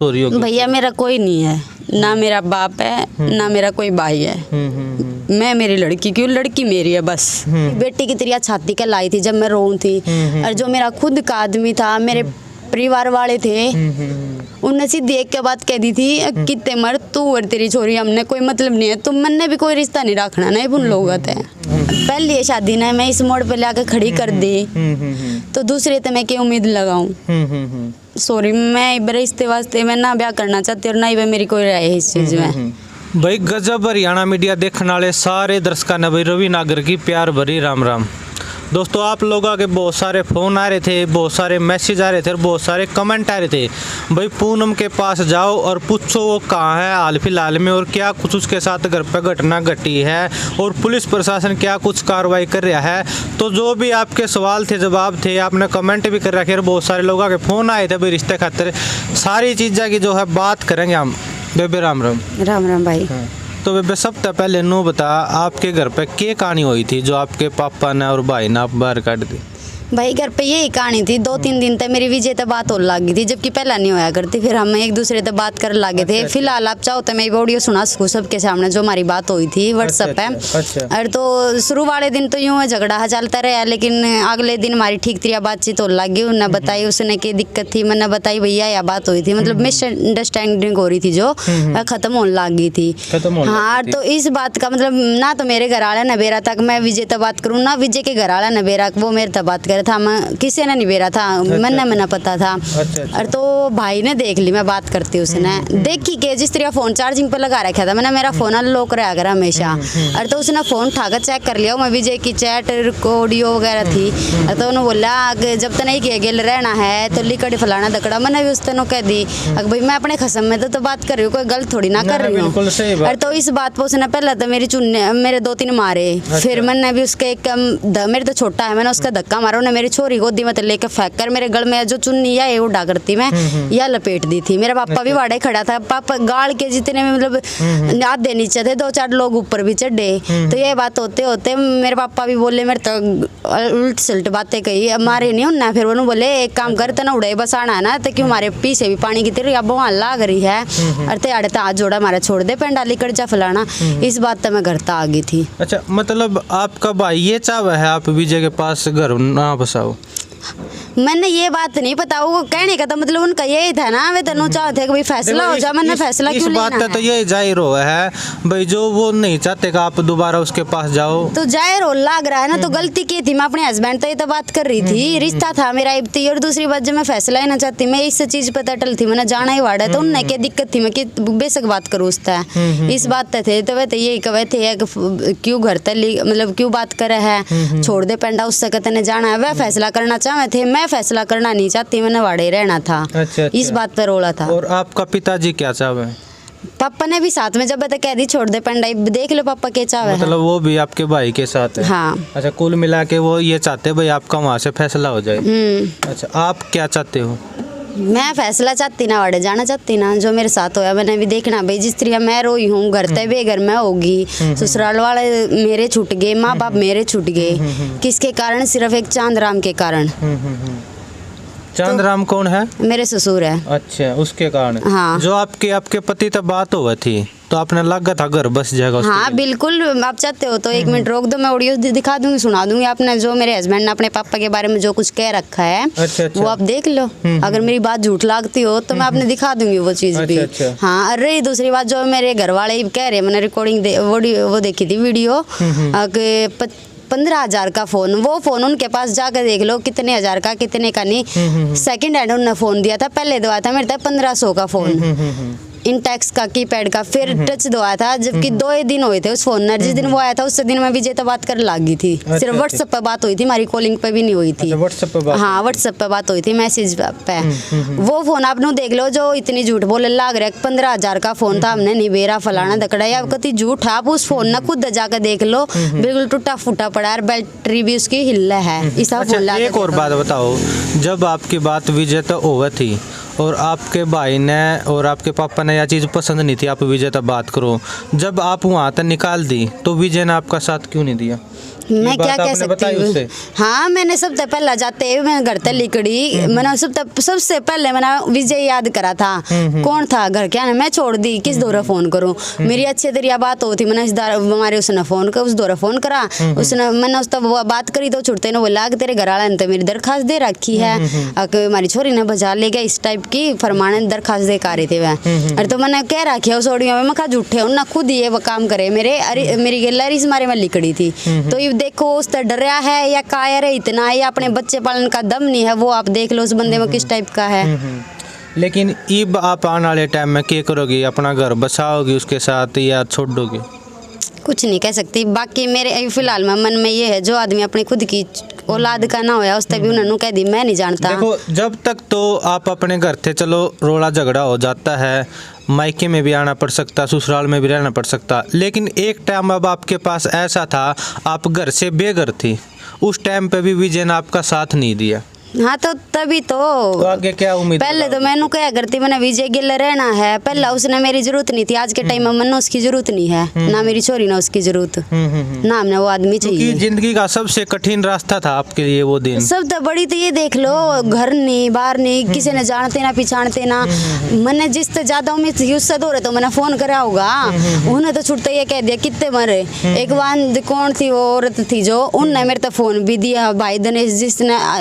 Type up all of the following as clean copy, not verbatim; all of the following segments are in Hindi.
चोरी होगी? भैया मेरा कोई नहीं है, ना मेरा बाप है ना मेरा कोई भाई है। मैं मेरी लड़की की, लड़की मेरी है बस। बेटी की तरह छाती के लाई थी जब मैं रोऊं थी। और जो मेरा खुद का आदमी था, मेरे परिवार वाले थे, उनने सीधी एक के बात कह दी थी, कितने मर तू और तेरी छोरी, हमने कोई मतलब नहीं है, तुम मन ने भी कोई रिश्ता नहीं रखना नहीं उन लोगों थे। पहली शादी ने मैं इस मोड़ पे लाके खड़ी कर दी, तो दूसरे ते मैं क्या उम्मीद लगाऊं? सॉरी, मैं रिश्ते वास्ते मैं ना ब्याह करना चाहती और ना ही मेरी कोई राय है इस चीज में। भाई गजब हरियाणा मीडिया देखने वाले सारे दर्शकों ने भाई रवि नागर की प्यार भरी राम राम। दोस्तों आप लोगों के बहुत सारे फ़ोन आ रहे थे, बहुत सारे मैसेज आ रहे थे और बहुत सारे कमेंट आ रहे थे, भाई पूनम के पास जाओ और पूछो वो कहाँ है हाल फिलहाल में और क्या कुछ उसके साथ घर पर घटना घटी है और पुलिस प्रशासन क्या कुछ कार्रवाई कर रहा है। तो जो भी आपके सवाल थे, जवाब थे, आपने कमेंट भी कर रखे और बहुत सारे लोगों के फ़ोन आए थे भाई रिश्ते खातिर, सारी चीज़ें की जो है बात करेंगे हम। बेबे राम राम। राम राम भाई। तो बेबे सबसे पहले नो बता, आपके घर पे क्या कहानी हुई थी जो आपके पापा ने और भाई ने आप बाहर काट दी? भाई घर पे यही कहानी थी, 2-3 दिन तक मेरी विजय से बात होने लगी थी, जबकि पहला नहीं होया करती। फिर हम एक दूसरे से बात करने लगे थे। फिलहाल आप चाहो तो मैं ऑडियो सुना सकूँ सबके सामने जो हमारी बात हुई थी व्हाट्सएप पे। और तो शुरू वाले दिन तो यूँ झगड़ा चलता रहा, लेकिन अगले दिन हमारी ठीक तरह बातचीत होने लगी। उन्हें बताई उसने क्या दिक्कत थी, मैंने बताई भैया यह बात हुई थी, मतलब मिसअंडरस्टैंडिंग हो रही थी जो खत्म होने लगी थी। हाँ, तो इस बात का मतलब ना तो मेरे घर वाला नबेरा तक मैं विजय से बात करूँ, ना विजय के घर वाला नबेरा वो मेरे से बात करे था, मैं किसी ने नहीं बेरा था, मैंने पता था। और तो भाई ने देख ली मैं बात करती, उसने देखी कि जिस तरह फोन चार्जिंग पे लगा रखा था, मैंने मेरा फोन लॉक रहा कर हमेशा। और तो उसने फोन उठाकर चेक कर लिया, मैं विजय की चैट ऑडियो वगैरह थी। और तो उन्होंने बोला कि जब तक नहीं किया गेल रहना है तो लिकड़ी फलाना दकड़ा। मैंने भी उस तेनों कह दी भाई मैं अपने खसम में तो बात कर रही हूँ, कोई गलत थोड़ी ना कर रही हूँ। और तो इस बात पर उसने पहले तो मेरी चुन्ने मेरे 2-3 मारे। फिर मैंने भी उसके एक मेरे तो छोटा है, मैंने उसका धक्का मारा, उन्हें मेरी छोरी गोदी में लेकर फेंक कर मेरे गल में जो चुन्नी है वो उड़ा करती मैं या लपेट दी थी। मेरा पापा भी वाड़े खड़ा था, पापा गाड़ के जितने में मतलब आधे नीचे थे, 2-4 लोग ऊपर भी चढ़े। तो ये बात होते होते मेरे पापा भी बोले, मेरे तो उल्ट सल्ट बातें कही, मारे नहीं उन्ना। फिर उन्होंने बोले एक काम कर तना उड़े बसाना है ना, तो क्यों हमारे पीछे भी पानी की तरह अब वहाँ लाग रही है और ते आड़े हाथ जोड़ा हमारा छोड़ दे पेंडा लिकड़ जा फलाना। इस बात तो मैं घर तक आ गई थी। अच्छा, मतलब आपका भाई ये चाहता है आप विजय के पास घर ना बसाओ? मैंने ये बात नहीं पता, वो कहने का तो मतलब उनका यही था ना, वे दोनों चाहते कि भाई फैसला हो जाए। मैंने फैसला क्यों लेना है? इस बात तो यही जाहिर हो है भाई, जो वो नहीं चाहते कि आप दोबारा उसके पास जाओ, तो जाहिर हो लग रहा है ना। तो गलती की थी, मैं अपने हस्बैंड से तो बात कर रही थी, रिश्ता था मेरा इब्ती। और दूसरी बात, जब मैं फैसला ही ना चाहती, मैं इस चीज पता अटल थी, मैंने जाना ही वाड़ा। तो उनने क्या दिक्कत थी मैं कि बेशक बात करूँ उसका, इस बात थे। तो वे तो यही कहे थे क्यों घर तक मतलब क्यों बात करे है, छोड़ दे पेंडा उससे कहते जाना है। वह फैसला करना चाहे थे, मैं फैसला करना नहीं चाहती, मैंने वाड़े रहना था। अच्छा। इस बात पर रोला था। और आपका पिताजी क्या चाहे? पापा ने भी साथ में जब तक कह दी छोड़ दे पेंडा, देख लो पापा क्या चाहे। मतलब वो भी आपके भाई के साथ है? हाँ। अच्छा, कुल मिला के वो ये चाहते भाई आपका वहाँ से फैसला हो जाए। अच्छा, आप क्या चाहते हो? मैं फैसला चाहती ना, वाड़े जाना चाहती ना। जो मेरे साथ होया मैंने भी देखना भाई, जिस तरह मैं रोई हूँ घर ते बेघर में होगी, ससुराल वाले मेरे छूट गए, माँ बाप मेरे छूट गए, किसके कारण? सिर्फ एक चांदराम के कारण। चांदराम कौन है? मेरे ससुर है। अच्छा, उसके कारण। हाँ। जो आपके पति तब बात हुई थी तो आपने लगा था घर बस जाएगा? हाँ बिल्कुल, आप चाहते हो तो 1 मिनट रोक दो, मैं ऑडियो दिखा दूंगी, सुना दूंगी। आपने जो मेरे हस्बैंड ने अपने पापा के बारे में जो कुछ कह रखा है, अच्छा। वो आप देख लो। अगर मेरी बात झूठ लगती हो तो मैं आपने दिखा दूंगी वो चीज भी। हाँ, और रही दूसरी बात, जो मेरे घर वाले कह रहे, मैंने रिकॉर्डिंग वो देखी थी वीडियो, 15,000 का फोन, वो फोन उनके पास जाकर देख लो कितने हजार का, कितने का नहीं। सेकंड हैंड उन्होंने फोन दिया था, पहले दवा था मेरे तक 1500 का फोन, इंटेक्स का कीपैड का। फिर टच दवा था, जबकि 2 ही दिन हुए थे उस फोन ने। जिस दिन वो आया था उस दिन मैं विजय तो बात कर लगी थी। सिर्फ व्हाट्सएप पे बात हुई थी, हमारी कॉलिंग पे भी नहीं हुई थी। व्हाट्सएप पे बात? हाँ, व्हाट्सएप पे बात हुई थी, मैसेज पे। वो फोन आप देख लो, जो इतनी झूठ बोले लाग रहा है। 15,000 का फोन था, हमने निबेरा फलाना दकड़ा, या कति झूठ। आप उस फोन ना खुद जाकर देख लो, बिल्कुल टूटा फूटा पड़ा है, बैटरी भी उसकी हिल है। एक और बात बताओ, जब आपकी बात विजय तो हुई थी और आपके भाई ने और आपके पापा ने यह चीज़ पसंद नहीं थी, आप विजय तक बात करो, जब आप वहाँ तक निकाल दी तो विजय ने आपका साथ क्यों नहीं दिया? मैं क्या बात कह आपने सकती बताई हूँ। उससे? हाँ, मैंने सबसे पहला जाते हुए मैं घर तक लिखड़ी, मैंने सबसे पहले मैंने विजय याद करा था। कौन था घर क्या मैं छोड़ दी, किस दौरा फोन करूँ, मेरी अच्छी तरीके बात होती, मैंने हमारे उसने फोन कर उस दौरा फोन करा, उसने मैंने उस तब बात करी तो छुटते ने बोला कि तेरे घर वाले ने तो मेरी दरखास्त दे रखी है, हमारी छोरी ने बजा ले गया, इस टाइप की फरमाने दरखास्त दे रही थी वह। अरे तो मैंने कह रखी है उस ऑडियो में, मैं कहा झूठे हूँ ना, खुद ये वो काम करे मेरी गैलरी मारे में लिखड़ी थी। तो ये देखो उस तरह डरिया है या कायर है इतना, या अपने बच्चे पालन का दम नहीं है, वो आप देख लो उस बंदे में किस टाइप का है। लेकिन अब आप आने वाले टाइम में क्या करोगी? अपना घर बसाओगी उसके साथ या छोड़ दोगे? कुछ नहीं कह सकती, बाकी मेरे फिलहाल में मन में ये है, जो आदमी अपनी खुद की औलाद का ना होया उस तभी उन्होंने कह दी, मैं नहीं जानता। देखो, जब तक तो आप अपने घर थे, चलो रोड़ा झगड़ा हो जाता है, मायके में भी आना पड़ सकता, ससुराल में भी रहना पड़ सकता, लेकिन एक टाइम अब आपके पास ऐसा था, आप घर से बेघर थी, उस टाइम पे भी विजय ने आपका साथ नहीं दिया। हाँ तो तभी तो आगे क्या उम्मीद? पहले तो मैंने क्या करती, मैंने विजय गिल रहना है, पहला उसने मेरी जरूरत नहीं थी, आज के टाइम में मैंने उसकी जरूरत नहीं है, ना मेरी छोरी ना उसकी जरूरत, ना हमने वो आदमी चाहिए। जिंदगी का सबसे कठिन रास्ता था आपके लिए वो दिन। सब तो बड़ी तो ये देख लो, घर नहीं बाहर नहीं, किसी ने जानते ना पहचानते ना, मैंने जिससे ज्यादा उम्मीद थी उससे दो रहे तो मैंने फोन करा होगा, उन्हें तो छुटते ये कह दिया कितने मरे। एक बार कौन थी वो औरत थी जो, उनने मेरे तो फोन भी दिया, भाई दिनेश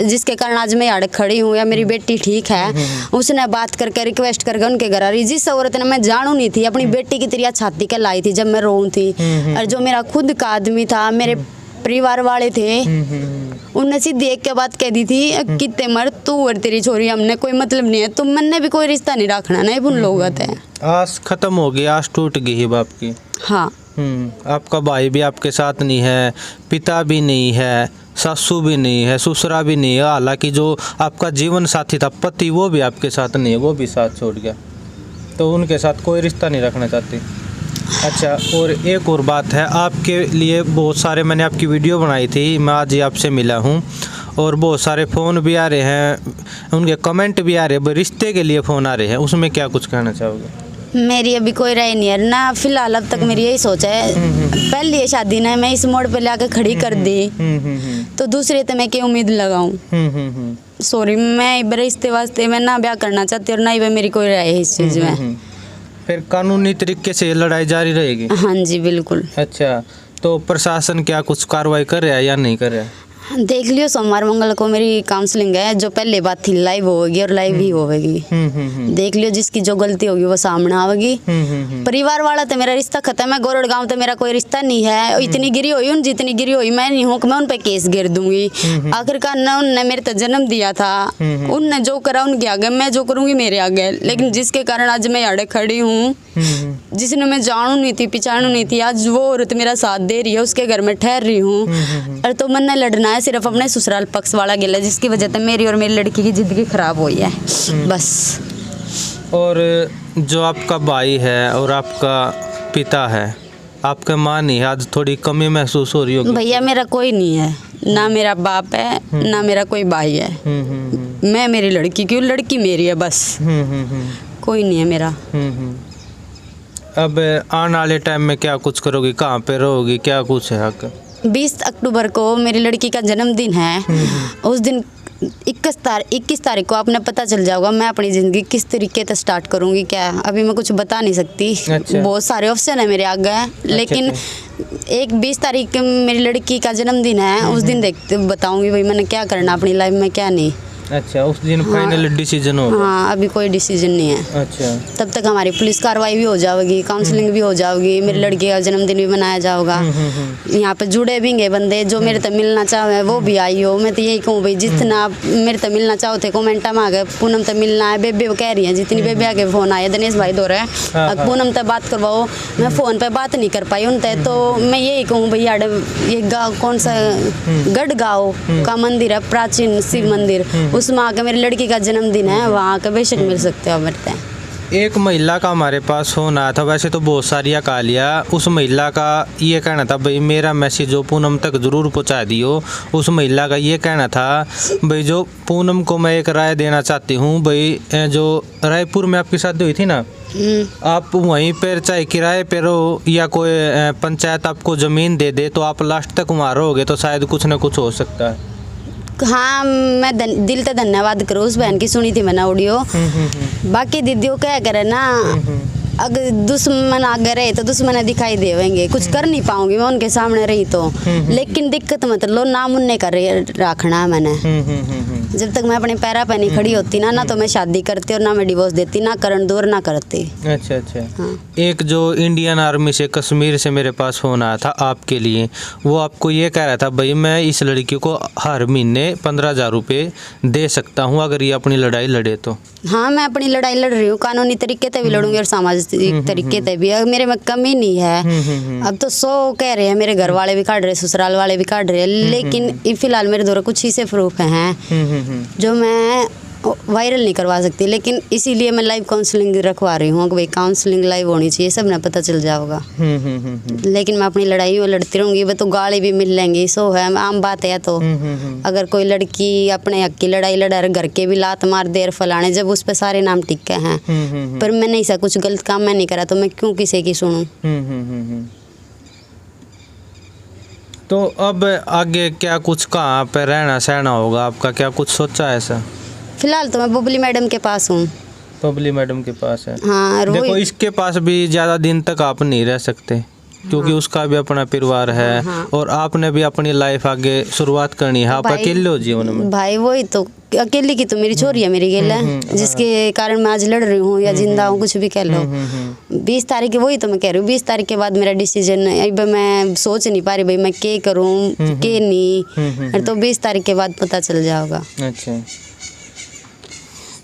जिसके कारण आज मैं यहाँ खड़ी हूँ, या मेरी बेटी ठीक है, उसने बात करके रिक्वेस्ट करके उनके घर आ रही, जिस औरत ने मैं जानू नहीं थी, अपनी बेटी की तरह छाती के लाई थी जब मैं रोऊं थी, और जो मेरा खुद का आदमी था, मेरे परिवार वाले थे, उनने सीधी एक के बात कह दी थी, कितने मर तू और तेरी छोरी, हमने कोई मतलब नहीं है, तुम मैंने भी कोई रिश्ता नहीं रखना नहीं उन लोगों थे। आस खत्म हो गई, आस टूट गई है बाप की। हाँ, आपका भाई भी आपके साथ नहीं है, पिता भी नहीं है, सासू भी नहीं है, ससुरा भी नहीं है, हालांकि जो आपका जीवन साथी था पति, वो भी आपके साथ नहीं है, वो भी साथ छोड़ गया, तो उनके साथ कोई रिश्ता नहीं रखना चाहती। अच्छा, और एक और बात है, आपके लिए बहुत सारे मैंने आपकी वीडियो बनाई थी, मैं आज ही आपसे मिला हूँ, और बहुत सारे फ़ोन भी आ रहे हैं, उनके कमेंट भी आ रहे हैं, रिश्ते के लिए फ़ोन आ रहे हैं, उसमें क्या कुछ कहना चाहोगे? मेरी अभी कोई राय नहीं है ना, फिलहाल अब तक मेरी यही सोच है, पहली ये शादी ने मैं इस मोड़ पे लाके खड़ी कर दी, तो दूसरे तो मैं क्या उम्मीद लगाऊं। सॉरी, मैं रिश्ते वास्ते मैं ना ब्याह करना चाहती और ना ही मेरी कोई राय है इस चीज़ में। फिर कानूनी तरीके से लड़ाई जारी रहेगी? हाँ जी बिल्कुल। अच्छा, तो प्रशासन क्या कुछ कार्रवाई कर रहा है या नहीं कर रहा है? देख लियो, सोमवार मंगल को मेरी काउंसलिंग है, जो पहले बात थी लाइव होगी और लाइव ही होगी। देख लियो, जिसकी जो गलती होगी वो सामने आवेगी। परिवार वाला तो मेरा रिश्ता खत्म है, गोरड़ गांव तो मेरा कोई रिश्ता नहीं है, इतनी गिरी हुई उन जितनी गिरी हुई मैं नहीं हूँ कि मैं उन पे केस गिर दूंगी। आखिरकार न उनने मेरे तो जन्म दिया था, उनने जो करा उनके आगे, मैं जो करूँगी मेरे आगे, लेकिन जिसके कारण आज मैं यहाँ खड़ी हूँ, जिसने मैं जानू नहीं थी पहचानू नहीं थी, आज वो औरत मेरा साथ दे रही है, उसके घर में ठहर रही हूँ। और तो मैंने लड़ना है सिर्फ अपने ससुराल पक्ष वाला गिला, जिसकी वजह से मेरी और मेरी लड़की की जिंदगी खराब हुई है बस। और जो आपका भाई है और आपका पिता है, आपका माँ नहीं है, आज थोड़ी कमी महसूस हो रही होगी? भैया मेरा कोई नहीं है, ना मेरा बाप है ना मेरा कोई भाई है, मैं मेरी लड़की की, लड़की मेरी है बस, कोई नहीं है मेरा। अब आने वाले टाइम में क्या कुछ करोगी, कहाँ पे रहोगी, क्या कुछ है हक? 20 अक्टूबर को मेरी लड़की का जन्मदिन है, उस दिन 21 तारीख को आपने पता चल जाएगा मैं अपनी ज़िंदगी किस तरीके से स्टार्ट करूँगी। क्या अभी मैं कुछ बता नहीं सकती। अच्छा। बहुत सारे ऑप्शन है मेरे आगे, लेकिन एक 20 तारीख मेरी लड़की का जन्मदिन है, उस दिन देखते बताऊँगी भाई मैंने क्या करना अपनी लाइफ में क्या नहीं। अच्छा, उस दिन फाइनल डिसीजन होगा? हाँ, अभी कोई डिसीजन नहीं है। अच्छा, तब तक हमारी पुलिस कार्रवाई भी हो जाएगी, काउंसलिंग भी हो जाएगी, मेरी लड़की का जन्मदिन भी मनाया जाएगा। यहाँ पे जुड़े भी हैं बंदे जो मेरे तक मिलना चाहे वो भी आई हो। मैं तो यही कहूँ भाई, जितना आप मेरे तक मिलना चाहो थे कमेंट में आ गए, पूनम तक मिलना है, बेबे वो कह रही है, जितनी बेबे आके फ़ोन आए दिनेश भाई दो रहे अब पूनम तक बात करवाओ, मैं फ़ोन पर बात नहीं कर पाई उनसे। तो मैं यही कहूँ भैया, ये गाँव कौन सा गढ़ गाँव का मंदिर है, प्राचीन शिव मंदिर, उसमें आके मेरी लड़की का जन्मदिन है, वहाँ आके बेशक मिल सकते हो मेरे से। एक महिला का हमारे पास फोन आया था, वैसे तो बहुत सारी कहा लिया। उस महिला का ये कहना था भाई मेरा मैसेज जो पूनम तक ज़रूर पहुंचा दियो। उस महिला का ये कहना था भाई जो पूनम को मैं एक राय देना चाहती हूँ भाई, जो रायपुर में आपकी शादी हुई थी ना, आप वहीं पर चाहे किराए पर हो या कोई पंचायत आपको ज़मीन दे दे तो आप लास्ट तक वहाँ रहोगे तो शायद कुछ ना कुछ हो सकता है। हाँ, मैं दिल से धन्यवाद करूँ उस बहन की, सुनी थी मैंने ऑडियो। बाकी दीदियों क्या करे ना, अगर दुश्मन आगे रहे तो दुश्मन दिखाई देवेंगे, कुछ कर नहीं पाऊंगी मैं उनके सामने रही तो। लेकिन दिक्कत मतलब नाम उन्ने कर रखना है मैंने। जब तक मैं अपने पैरा पे नहीं खड़ी होती ना तो मैं शादी करती और ना मैं डिवोर्स देती, ना करण दूर ना करती। अच्छा अच्छा। हाँ। एक जो इंडियन आर्मी से कश्मीर से मेरे पास फोन आया था आपके लिए, वो आपको ये कह रहा था भाई मैं इस लड़की को हर महीने 15,000 रुपये दे सकता हूँ अगर ये अपनी लड़ाई लड़े तो। हाँ, मैं अपनी लड़ाई लड़ रही हूँ, कानूनी तरीके से भी लड़ूंगी और सामाजिक तरीके से भी। मेरे में कमी नहीं है। अब तो 100 कह रहे हैं, मेरे घर वाले भी काट रहे, ससुराल वाले भी काट रहे हैं, लेकिन फिलहाल मेरे द्वारा कुछ ही से प्रूफ हैं जो मैं वायरल नहीं करवा सकती। लेकिन इसीलिए मैं लाइव काउंसलिंग रखवा रही हूँ कि भाई काउंसलिंग लाइव होनी चाहिए, सब ने पता चल जाएगा। लेकिन मैं अपनी लड़ाई में लड़ती रहूँगी, वो तो गाली भी मिल लेंगी, सो है आम बात है। तो अगर कोई लड़की अपने हक की लड़ाई लड़ा घर के भी लात मार दे और फलाने, जब उस पर सारे नाम टिके हैं, पर मैंने ऐसा कुछ गलत काम मैं नहीं करा तो मैं क्यों किसी की सुनूं। तो अब आगे क्या कुछ कहाँ पे रहना सहना होगा आपका, क्या कुछ सोचा है ऐसा? फिलहाल तो मैं बबली मैडम के पास हूँ। बबली मैडम के पास है। हाँ, देखो इसके पास भी ज़्यादा दिन तक आप नहीं रह सकते क्योंकि उसका भी अपना परिवार है। और आपने भी अपनी लाइफ आगे शुरुआत करनी है। आप अकेले हो जीवन में भाई, वही तो अकेले की तो मेरी छोरी है, मेरी गेल है, जिसके कारण मैं आज लड़ रही हूँ या जिंदा हूँ, कुछ भी कह लो। 20 तारीख, वही तो मैं कह रही हूँ, 20 तारीख के बाद मेरा डिसीजन। अब मैं सोच नहीं पा रही भाई मैं क्या करूँ क्या नहीं, तो 20 तारीख के बाद पता चल जाएगा। अच्छा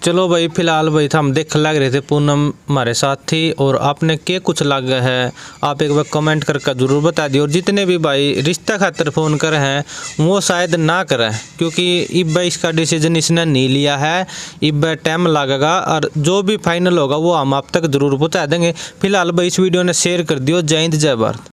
चलो भाई, फिलहाल भाई हम देख लग रहे थे पूनम हमारे साथ थी और आपने क्या कुछ लगा है आप एक बार कमेंट करके ज़रूर बता दिए। और जितने भी भाई रिश्ता खातर फ़ोन करे हैं वो शायद ना करें क्योंकि इब इसका डिसीजन इसने नहीं लिया है, इब टाइम लगेगा और जो भी फाइनल होगा वो हम आप तक ज़रूर पहुँचा देंगे। फिलहाल भाई इस वीडियो ने शेयर कर दियो। जय हिंद जय भारत।